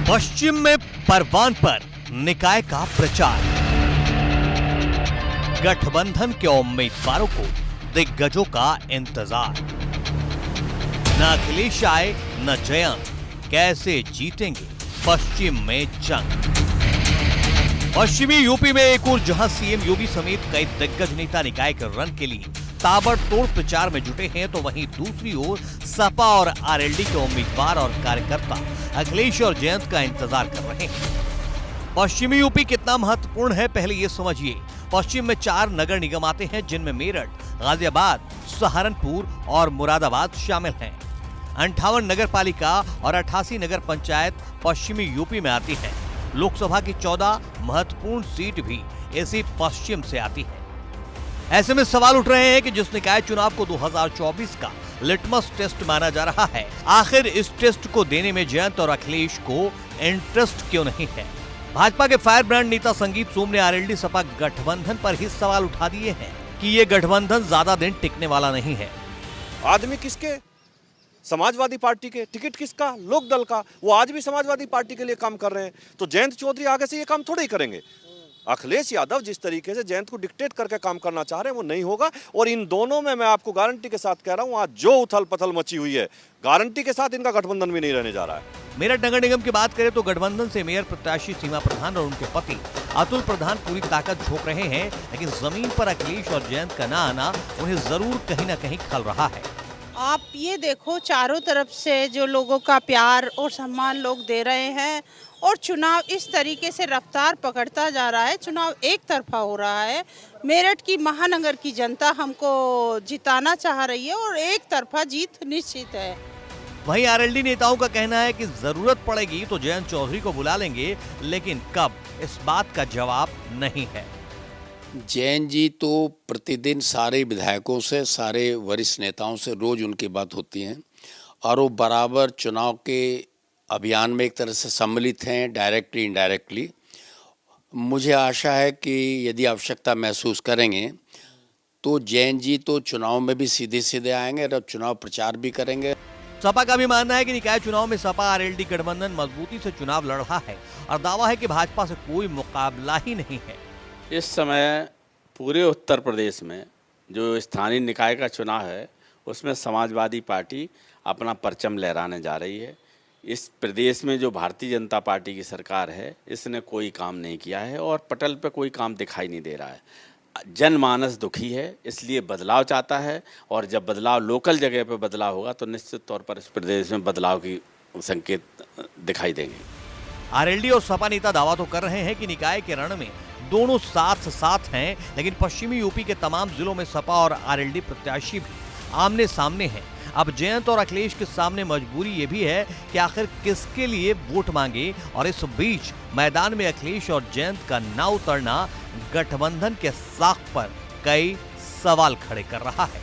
पश्चिम में परवान पर निकाय का प्रचार। गठबंधन के उम्मीदवारों को दिग्गजों का इंतजार। न अखिलेश आए न जयंत, कैसे जीतेंगे पश्चिम में जंग। पश्चिमी यूपी में एक और जहां सीएम योगी समेत कई दिग्गज नेता निकाय के रन के लिए ताबड़तोड़ प्रचार में जुटे हैं, तो वहीं दूसरी ओर सपा और आरएलडी के उम्मीदवार और कार्यकर्ता अखिलेश और जयंत का इंतजार कर रहे हैं। पश्चिमी यूपी कितना महत्वपूर्ण है, पहले ये समझिए। पश्चिम में 4 नगर निगम आते हैं, जिनमें मेरठ, गाजियाबाद, सहारनपुर और मुरादाबाद शामिल हैं। 58 नगर पालिका और 88 नगर पंचायत पश्चिमी यूपी में आती है। लोकसभा की 14 महत्वपूर्ण सीट भी इसी पश्चिम से आती है। ऐसे में सवाल उठ रहे हैं कि जिस निकाय चुनाव को 2024 का लिटमस टेस्ट माना जा रहा है, आखिर इस टेस्ट को देने में जयंत और अखिलेश को इंटरेस्ट क्यों नहीं है। भाजपा के फायर ब्रांड नेता संगीत सोम ने आरएलडी सपा गठबंधन पर ही सवाल उठा दिए हैं कि ये गठबंधन ज्यादा दिन टिकने वाला नहीं है। आदमी किसके? समाजवादी पार्टी के। टिकट किसका? लोक दल का। वो आज भी समाजवादी पार्टी के लिए काम कर रहे हैं, तो जयंत चौधरी आगे से ये काम थोड़े ही करेंगे। अखिलेश यादव जिस तरीके से जयंत को डिक्टेट करके काम करना चाह रहे हैं, वो नहीं होगा। और इन दोनों में मैं आपको गारंटी के साथ कह रहा हूं, आज जो उथल पथल मची हुई है, गारंटी के साथ इनका गठबंधन भी नहीं रहने जा रहा है। मेरठ नगर निगम की बात करें तो गठबंधन से मेयर प्रत्याशी सीमा प्रधान और उनके पति अतुल प्रधान पूरी ताकत झोंक रहे हैं, लेकिन जमीन पर अखिलेश और जयंत का ना आना उन्हें जरूर कहीं ना कहीं खल रहा है। आप ये देखो, चारों तरफ से जो लोगों का प्यार और सम्मान लोग दे रहे हैं, और चुनाव इस तरीके से रफ्तार पकड़ता जा रहा है। चुनाव एक तरफा हो रहा है। मेरठ की महानगर की जनता हमको जिताना चाह रही है और एक तरफा जीत निश्चित है। वहीं आरएलडी नेताओं का कहना है कि जरूरत पड़ेगी तो जयंत चौधरी को बुला लेंगे, लेकिन कब, इस बात का जवाब नहीं है। जैन जी तो प्रतिदिन सारे विधायकों से, सारे वरिष्ठ नेताओं से रोज उनकी बात होती है और वो बराबर चुनाव के अभियान में एक तरह से सम्मिलित हैं, डायरेक्टली इनडायरेक्टली। मुझे आशा है कि यदि आवश्यकता महसूस करेंगे तो जैन जी तो चुनाव में भी सीधे सीधे आएंगे और चुनाव प्रचार भी करेंगे। सपा का भी मानना है कि निकाय चुनाव में सपा आरएलडी गठबंधन मजबूती से चुनाव लड़ रहा है और दावा है कि भाजपा से कोई मुकाबला ही नहीं है। इस समय पूरे उत्तर प्रदेश में जो स्थानीय निकाय का चुनाव है, उसमें समाजवादी पार्टी अपना परचम लहराने जा रही है। इस प्रदेश में जो भारतीय जनता पार्टी की सरकार है, इसने कोई काम नहीं किया है और पटल पे कोई काम दिखाई नहीं दे रहा है। जनमानस दुखी है, इसलिए बदलाव चाहता है, और जब बदलाव लोकल जगह पे बदलाव होगा तो निश्चित तौर पर इस प्रदेश में बदलाव की संकेत दिखाई देंगे। आरएलडी और सपा नेता दावा तो कर रहे हैं कि निकाय के रण में दोनों साथ साथ हैं, लेकिन पश्चिमी यूपी के तमाम जिलों में सपा और आरएलडी प्रत्याशी भी आमने सामने हैं। अब जयंत और अखिलेश के सामने मजबूरी ये भी है कि आखिर किसके लिए वोट मांगे, और इस बीच मैदान में अखिलेश और जयंत का ना उतरना गठबंधन के साख पर कई सवाल खड़े कर रहा है।